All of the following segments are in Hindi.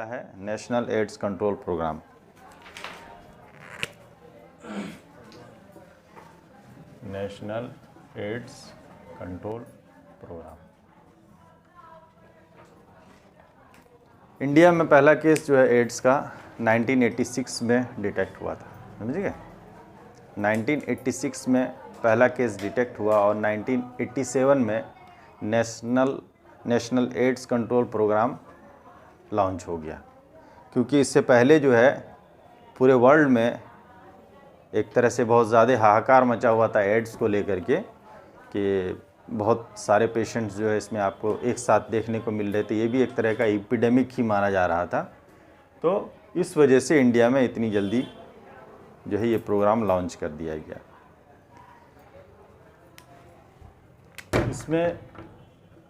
पहला है national AIDS control programme. National AIDS control programme. India में पहला केस जो है एड्स का 1986 में डिटेक्ट हुआ था, समझिए। 1986 में पहला केस डिटेक्ट हुआ और 1987 में national AIDS control programme launch हो गया। क्योंकि इससे पहले जो है पूरे वर्ल्ड में एक तरह से बहुत ज़्यादा हाहाकार मचा हुआ था एड्स को लेकर के, कि बहुत सारे पेशेंट्स जो है इसमें आपको एक साथ देखने को मिल रहे थे। ये भी एक तरह का एपिडेमिक ही माना जा रहा था। तो इस वजह से इंडिया में इतनी जल्दी जो है ये प्रोग्राम लॉन्च कर दिया गया। इसमें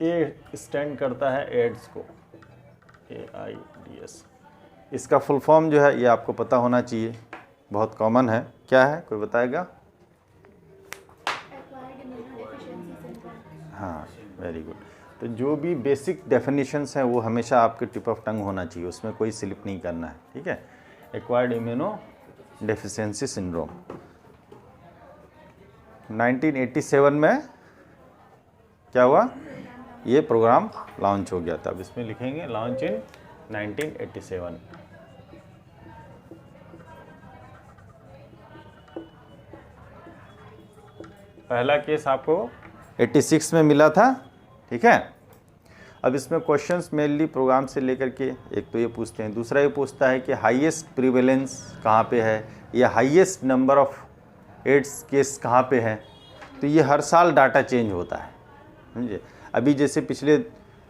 ए स्टैंड करता है एड्स को, AIDS। इसका फुल फॉर्म जो है ये आपको पता होना चाहिए, बहुत कॉमन है। क्या है, कोई बताएगा? हाँ, वेरी गुड। तो जो भी बेसिक डेफिनेशंस हैं वो हमेशा आपके टिप ऑफ टंग होना चाहिए, उसमें कोई स्लिप नहीं करना है, ठीक है। एक्वायर्ड इम्यूनो डेफिशिएंसी सिंड्रोम 1987 में क्या हुआ, ये प्रोग्राम लॉन्च हो गया था। अब इसमें लिखेंगे लॉन्च इन 1987। पहला केस आपको 86 में मिला था, ठीक है। अब इसमें क्वेश्चंस मेनली प्रोग्राम से लेकर के एक तो ये पूछते हैं, दूसरा ये पूछता है कि हाईएस्ट प्रिवेलेंस कहाँ पे है या highest number of AIDS case कहाँ पे है। तो ये हर साल डाटा चेंज होता है, समझिए। अभी जैसे पिछले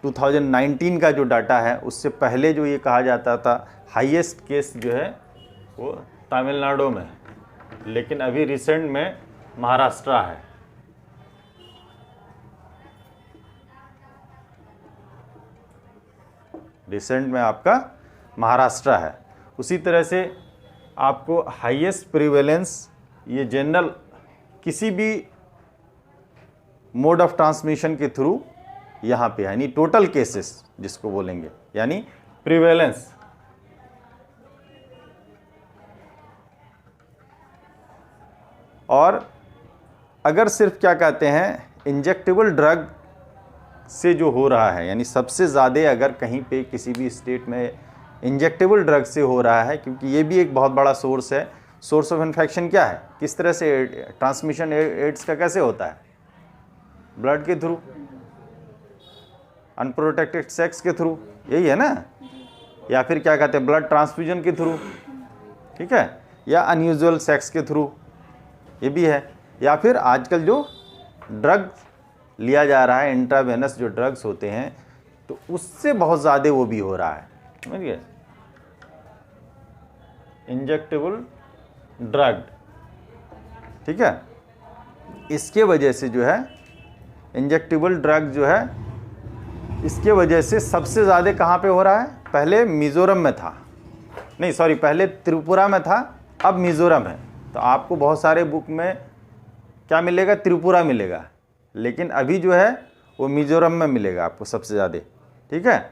2019 का जो डाटा है उससे पहले जो ये कहा जाता था हाईएस्ट केस जो है वो तमिलनाडु में है, लेकिन अभी रिसेंट में महाराष्ट्र है। रिसेंट में आपका महाराष्ट्र है। उसी तरह से आपको हाईएस्ट प्रिवेलेंस ये जनरल किसी भी मोड ऑफ ट्रांसमिशन के थ्रू यहाँ पे, यानी टोटल केसेस जिसको बोलेंगे, यानी प्रिवेलेंस। और अगर सिर्फ क्या कहते हैं इंजेक्टेबल ड्रग से जो हो रहा है, यानी सबसे ज़्यादा अगर कहीं पे किसी भी स्टेट में इंजेक्टेबल ड्रग से हो रहा है, क्योंकि ये भी एक बहुत बड़ा सोर्स है। सोर्स ऑफ इन्फेक्शन क्या है, किस तरह से ट्रांसमिशन एड्स का कैसे होता है? ब्लड के थ्रू, अनप्रोटेक्टेड सेक्स के थ्रू, यही है ना। या फिर क्या कहते हैं ब्लड ट्रांसफ्यूजन के थ्रू, ठीक है, या अनयूजुअल सेक्स के थ्रू, ये भी है। या फिर आजकल जो ड्रग लिया जा रहा है, इंट्रावेनस जो ड्रग्स होते हैं, तो उससे बहुत ज़्यादा वो भी हो रहा है, समझिए। इंजेक्टेबल ड्रग, ठीक है। इसके वजह से जो है इंजेक्टेबल ड्रग जो है, इसके वजह से सबसे ज़्यादा कहाँ पे हो रहा है? पहले मिज़ोरम में था, नहीं सॉरी, पहले त्रिपुरा में था, अब मिज़ोरम है। तो आपको बहुत सारे बुक में क्या मिलेगा? त्रिपुरा मिलेगा, लेकिन अभी जो है वो मिज़ोरम में मिलेगा आपको सबसे ज़्यादा, ठीक है।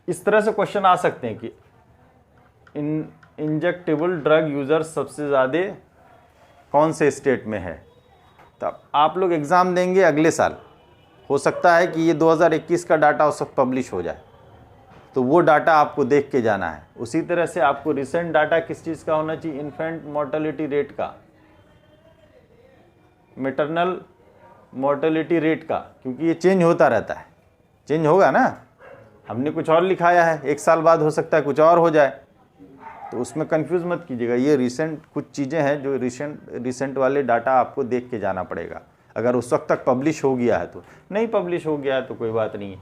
इस तरह से क्वेश्चन आ सकते हैं कि इंजेक्टेबल ड्रग यूज़र सबसे ज़्यादा कौन से स्टेट में है। तब आप लोग एग्ज़ाम देंगे अगले साल, हो सकता है कि ये 2021 का डाटा उस वक्त पब्लिश हो जाए, तो वो डाटा आपको देख के जाना है। उसी तरह से आपको रिसेंट डाटा किस चीज़ का होना चाहिए? इन्फेंट मोर्टेलिटी रेट का, मैटरनल मोर्टेलिटी रेट का, क्योंकि ये चेंज होता रहता है, चेंज होगा ना। हमने कुछ और लिखाया है, एक साल बाद हो सकता है कुछ और हो जाए, तो उसमें कंफ्यूज मत कीजिएगा। ये रिसेंट कुछ चीज़ें हैं जो रिसेंट वाले डाटा आपको देख के जाना पड़ेगा। अगर उस वक्त तक पब्लिश हो गया है तो, नहीं पब्लिश हो गया है तो कोई बात नहीं है।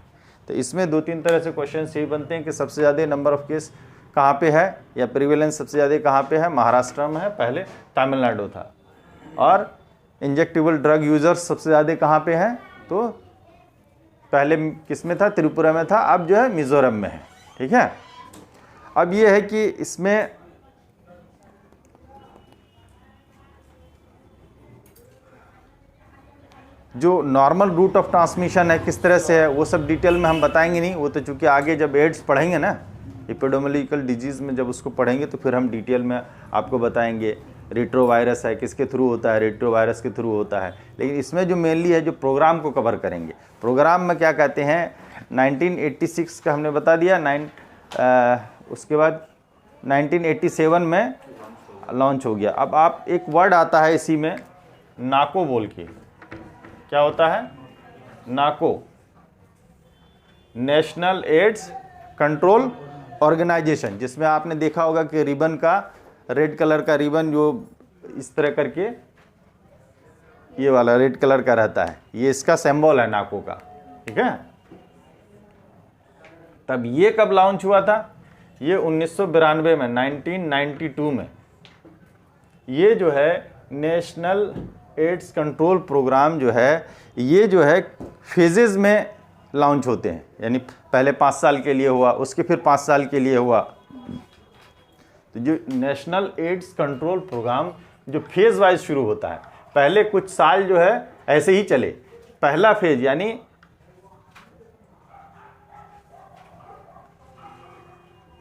तो इसमें 2-3 तरह से क्वेश्चन यही बनते हैं कि सबसे ज़्यादा नंबर ऑफ केस कहाँ पे है, या प्रिवेलेंस सबसे ज़्यादा कहाँ पे है? महाराष्ट्र में है, पहले तमिलनाडु था। और इंजेक्टेबल ड्रग यूज़र्स सबसे ज़्यादा कहाँ पे हैं? तो पहले किस में था? त्रिपुरा में था, अब जो है मिज़ोरम में है, ठीक है। अब ये है कि इसमें जो नॉर्मल रूट ऑफ ट्रांसमिशन है किस तरह से है वो सब डिटेल में हम बताएंगे नहीं, वो तो चूँकि आगे जब एड्स पढ़ेंगे ना, एपिडेमियोलॉजिकल डिजीज़ में जब उसको पढ़ेंगे तो फिर हम डिटेल में आपको बताएंगे। रेट्रोवायरस है किसके थ्रू होता है, रेट्रोवायरस के थ्रू होता है, लेकिन इसमें जो मेनली है जो प्रोग्राम को कवर करेंगे। प्रोग्राम में क्या कहते हैं, 1986 का हमने बता दिया, उसके बाद 1987 में लॉन्च हो गया। अब आप एक वर्ड आता है इसी में नाको बोल के, क्या होता है नाको, नेशनल एड्स कंट्रोल ऑर्गेनाइजेशन, जिसमें आपने देखा होगा कि रिबन का, रेड कलर का रिबन जो इस तरह करके ये वाला रेड कलर का रहता है, ये इसका सिंबल है नाको का, ठीक है। तब ये कब लॉन्च हुआ था, ये 1992 में, 1992 में ये जो है नेशनल एड्स कंट्रोल प्रोग्राम जो है, ये जो है फेजेस में लॉन्च होते हैं, यानी पहले 5 साल के लिए हुआ, उसके फिर 5 साल के लिए हुआ। तो जो नेशनल एड्स कंट्रोल प्रोग्राम जो फेज वाइज शुरू होता है, पहले कुछ साल जो है ऐसे ही चले, पहला फेज यानी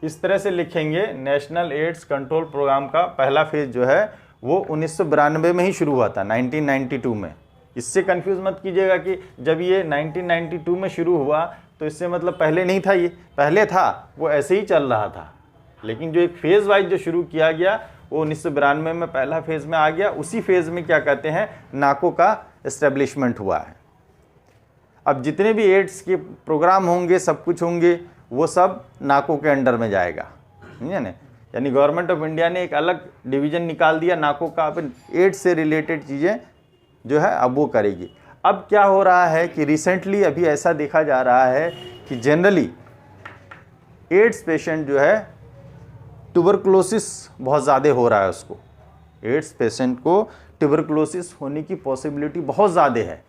इस तरह से लिखेंगे, नेशनल एड्स कंट्रोल प्रोग्राम का पहला फेज जो है वो 1992 में ही शुरू हुआ था, 1992 में। इससे कंफ्यूज मत कीजिएगा कि जब ये 1992 में शुरू हुआ तो इससे मतलब पहले नहीं था, ये पहले था, वो ऐसे ही चल रहा था, लेकिन जो एक फेज वाइज जो शुरू किया गया वो 1992 में पहला फेज में आ गया। उसी फेज में क्या कहते हैं, नाको का एस्टेब्लिशमेंट हुआ है। अब जितने भी एड्स के प्रोग्राम होंगे, सब कुछ होंगे, वो सब नाको के अंडर में जाएगा, समझे ना। यानी गवर्नमेंट ऑफ इंडिया ने एक अलग डिवीजन निकाल दिया नाको का, अब एड्स से रिलेटेड चीज़ें जो है अब वो करेगी। अब क्या हो रहा है कि रिसेंटली अभी ऐसा देखा जा रहा है कि जनरली एड्स पेशेंट जो है ट्यूबरकुलोसिस बहुत ज़्यादा हो रहा है, उसको एड्स पेशेंट को ट्यूबरकुलोसिस होने की पॉसिबिलिटी बहुत ज़्यादा है,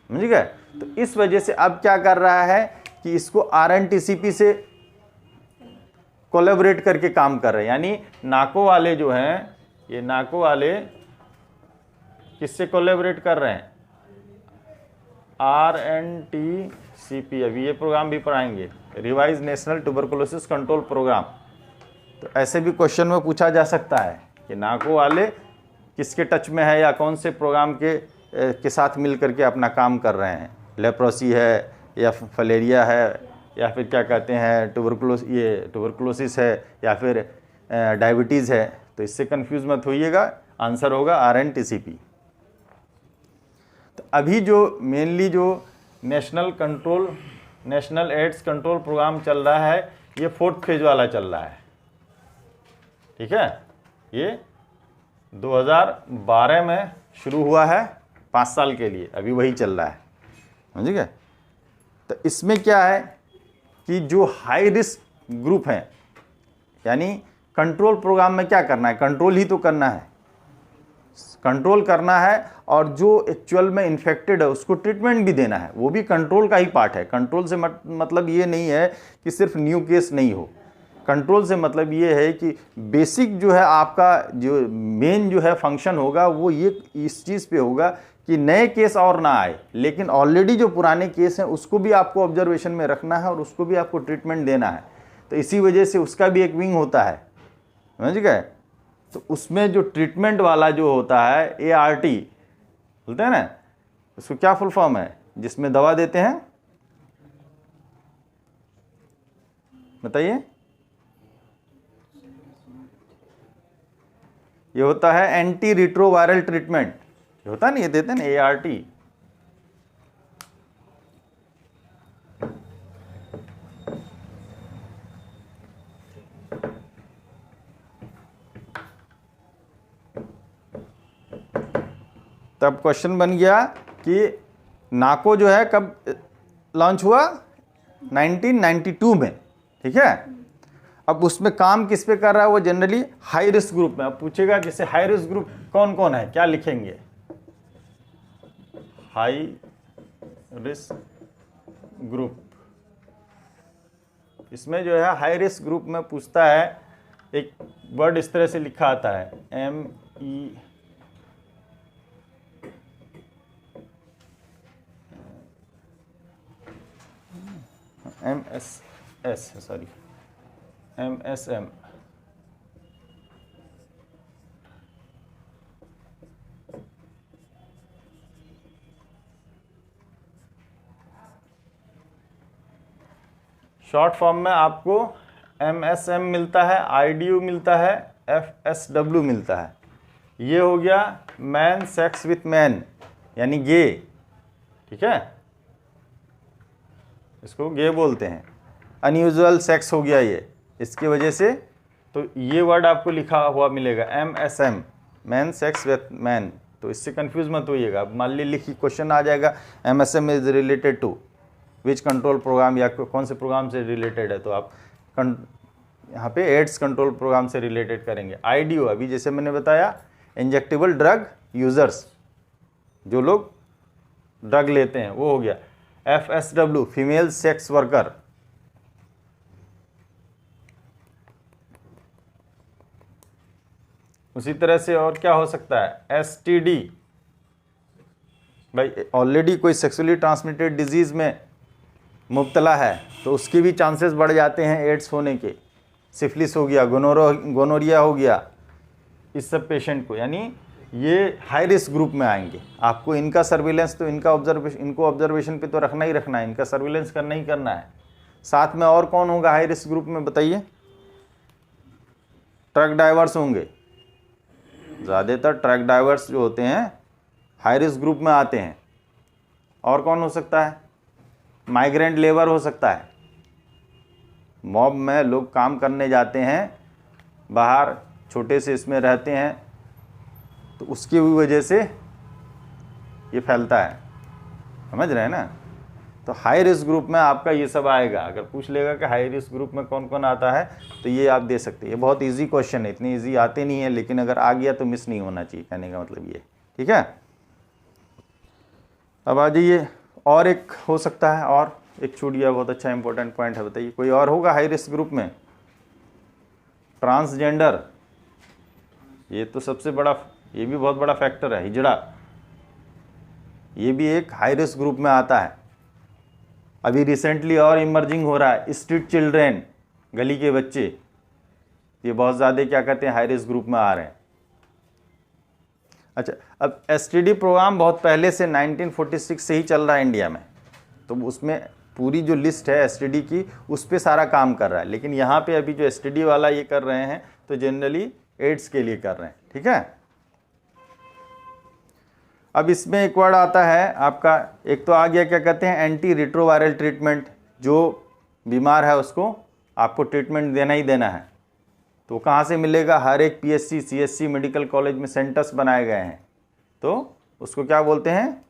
समझ गए। तो इस वजह से अब क्या कर रहा है कि इसको RNTCP से कोलैबोरेट करके काम कर रहे हैं, यानी नाको वाले जो हैं, ये नाको वाले किससे कोलैबोरेट कर रहे हैं, RNTCP। अभी ये प्रोग्राम भी पढ़ाएंगे, revise national tuberculosis control programme. तो ऐसे भी क्वेश्चन में पूछा जा सकता है कि नाको वाले किसके टच में है या कौन से प्रोग्राम के साथ मिल करके अपना काम कर रहे हैं, लेप्रोसी है या फलेरिया है या फिर क्या कहते हैं ट्यूबरकुलोसिस है या फिर डायबिटीज़ है। तो इससे कंफ्यूज मत होइएगा, आंसर होगा RNTCP। तो अभी जो मेनली जो नेशनल एड्स कंट्रोल प्रोग्राम चल रहा है, ये 4th फेज वाला चल रहा है, ठीक है। ये 2012 में शुरू हुआ है, 5 साल के लिए, अभी वही चल रहा है, समझ गए। तो इसमें क्या है कि जो हाई रिस्क ग्रुप हैं, यानी कंट्रोल प्रोग्राम में क्या करना है, कंट्रोल ही तो करना है, कंट्रोल करना है, और जो एक्चुअल में इन्फेक्टेड है उसको ट्रीटमेंट भी देना है, वो भी कंट्रोल का ही पार्ट है। कंट्रोल से मतलब ये नहीं है कि सिर्फ न्यू केस नहीं हो, कंट्रोल से मतलब ये है कि बेसिक जो है आपका जो मेन जो है फंक्शन होगा वो ये इस चीज़ पे होगा कि नए केस और ना आए, लेकिन ऑलरेडी जो पुराने केस हैं उसको भी आपको ऑब्जर्वेशन में रखना है और उसको भी आपको ट्रीटमेंट देना है। तो इसी वजह से उसका भी एक विंग होता है, समझ गए। तो उसमें जो ट्रीटमेंट वाला जो होता है ART बोलते हैं ना, उसको क्या फुल फॉर्म है, जिसमें दवा देते हैं, बताइए। ये होता है एंटी रिट्रोवायरल ट्रीटमेंट, ये होता है ना, ये देते हैं ना ART। तब क्वेश्चन बन गया कि नाको जो है कब लॉन्च हुआ, 1992 में, ठीक है। अब उसमें काम किस पे कर रहा है, वो जनरली हाई रिस्क ग्रुप में। अब पूछेगा जैसे हाई रिस्क ग्रुप कौन कौन है, क्या लिखेंगे, हाई रिस्क ग्रुप। इसमें जो है हाई रिस्क ग्रुप में पूछता है, एक वर्ड इस तरह से लिखा आता है MSM। शॉर्ट फॉर्म में आपको MSM मिलता है, IDU मिलता है, FSW मिलता है। ये हो गया मैन सेक्स विथ मैन यानी गे, ठीक है, इसको गे बोलते हैं। अनयूजुअल सेक्स हो गया ये, इसकी वजह से तो ये वर्ड आपको लिखा हुआ मिलेगा MSM, man sex with man. तो इससे कंफ्यूज मत होइएगा। मान ली लिखी क्वेश्चन आ जाएगा MSM is related to which control programme, या कौन से प्रोग्राम से रिलेटेड है, तो आप यहाँ पे एड्स कंट्रोल प्रोग्राम से रिलेटेड करेंगे। IDU अभी जैसे मैंने बताया इंजेक्टेबल ड्रग यूजर्स, जो लोग ड्रग लेते हैं, वो हो गया। FSW फीमेल सेक्स वर्कर, उसी तरह से और क्या हो सकता है STD, भाई ऑलरेडी कोई सेक्सुअली ट्रांसमिटेड डिजीज में मुब्तला है तो उसके भी चांसेस बढ़ जाते हैं एड्स होने के। सिफिलिस हो गया, गोनोरिया हो गया, इस सब पेशेंट को, यानी ये हाई रिस्क ग्रुप में आएंगे। आपको इनका सर्विलेंस तो इनको ऑब्जर्वेशन पे तो रखना ही रखना है, इनका सर्विलेंस करना ही करना है। साथ में और कौन होगा हाई रिस्क ग्रुप में बताइए? ट्रक ड्राइवर्स होंगे, ज़्यादातर ट्रक ड्राइवर्स जो होते हैं हाई रिस्क ग्रुप में आते हैं। और कौन हो सकता है? माइग्रेंट लेबर हो सकता है। मॉब में लोग काम करने जाते हैं बाहर, छोटे से इसमें रहते हैं, तो उसकी भी वजह से ये फैलता है, समझ रहे हैं ना? तो हाई रिस्क ग्रुप में आपका ये सब आएगा। अगर पूछ लेगा कि हाई रिस्क ग्रुप में कौन कौन आता है तो ये आप दे सकते हैं। ये बहुत इजी क्वेश्चन है, इतनी इजी आते नहीं है, लेकिन अगर आ गया तो मिस नहीं होना चाहिए, कहने का मतलब ये, ठीक है। अब आ जाइए, और एक हो सकता है, और एक छूट गया, बहुत अच्छा इंपॉर्टेंट पॉइंट है, बताइए कोई और होगा हाई रिस्क ग्रुप में? ट्रांसजेंडर, ये तो सबसे बड़ा, ये भी बहुत बड़ा फैक्टर है। हिजड़ा, ये भी एक हाई रिस्क ग्रुप में आता है। अभी रिसेंटली और इमर्जिंग हो रहा है स्ट्रीट चिल्ड्रेन, गली के बच्चे, ये बहुत ज़्यादा क्या कहते हैं हाई रिस्क ग्रुप में आ रहे हैं। अच्छा, अब STD प्रोग्राम बहुत पहले से 1946 से ही चल रहा है इंडिया में, तो उसमें पूरी जो लिस्ट है STD की उस पर सारा काम कर रहा है। लेकिन यहाँ पे अभी जो STD वाला ये कर रहे हैं तो जनरली एड्स के लिए कर रहे हैं, ठीक है। अब इसमें एक वर्ड आता है आपका, एक तो आ गया क्या कहते हैं एंटी रिट्रोवायरल ट्रीटमेंट, जो बीमार है उसको आपको ट्रीटमेंट देना ही देना है। तो कहाँ से मिलेगा? हर एक PSC CSC मेडिकल कॉलेज में सेंटर्स बनाए गए हैं, तो उसको क्या बोलते हैं?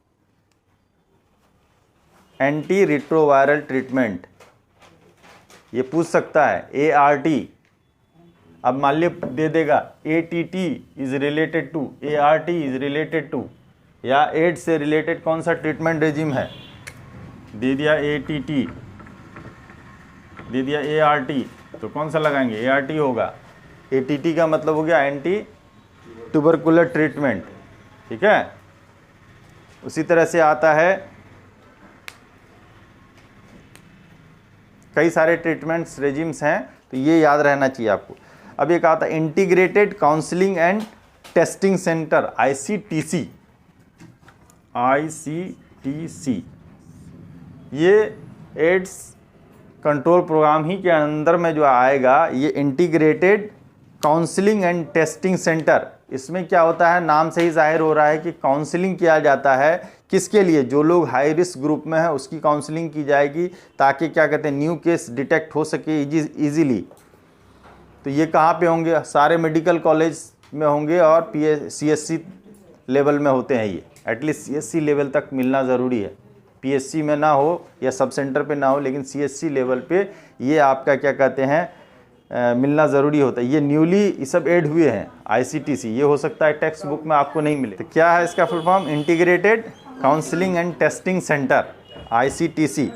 Anti retroviral treatment. ये पूछ सकता है ART, अब मान ली दे देगा ATT is related to, ART is related to, या एड्स से रिलेटेड कौन सा ट्रीटमेंट रेजिम है, दे दिया ATT, दे दिया ART, तो कौन सा लगाएंगे? ART होगा। ATT का मतलब हो गया एंटी ट्यूबरकुलर ट्रीटमेंट, ठीक है। उसी तरह से आता है कई सारे ट्रीटमेंट्स रेजिम्स हैं, तो ये याद रहना चाहिए आपको। अब एक आता है integrated counselling and testing centre, ICTC, ये एड्स कंट्रोल प्रोग्राम ही के अंदर में जो आएगा, ये integrated counselling and testing centre. इसमें क्या होता है, नाम से ही जाहिर हो रहा है कि काउंसलिंग किया जाता है किसके लिए? जो लोग हाई रिस्क ग्रुप में है उसकी काउंसलिंग की जाएगी, ताकि क्या कहते हैं न्यू केस डिटेक्ट हो सके इजीली। तो ये कहाँ पे होंगे? सारे मेडिकल कॉलेज में होंगे, और CSC लेवल में होते हैं ये, एटलीस्ट CSC लेवल तक मिलना ज़रूरी है। PSC में ना हो या सब सेंटर पे ना हो, लेकिन CSC लेवल पे ये आपका क्या कहते हैं मिलना ज़रूरी होता है। ये न्यूली ये सब ऐड हुए हैं ICTC, ये हो सकता है टेक्स्ट बुक में आपको नहीं मिले। तो क्या है इसका full form? Integrated counselling and testing centre, ICTC।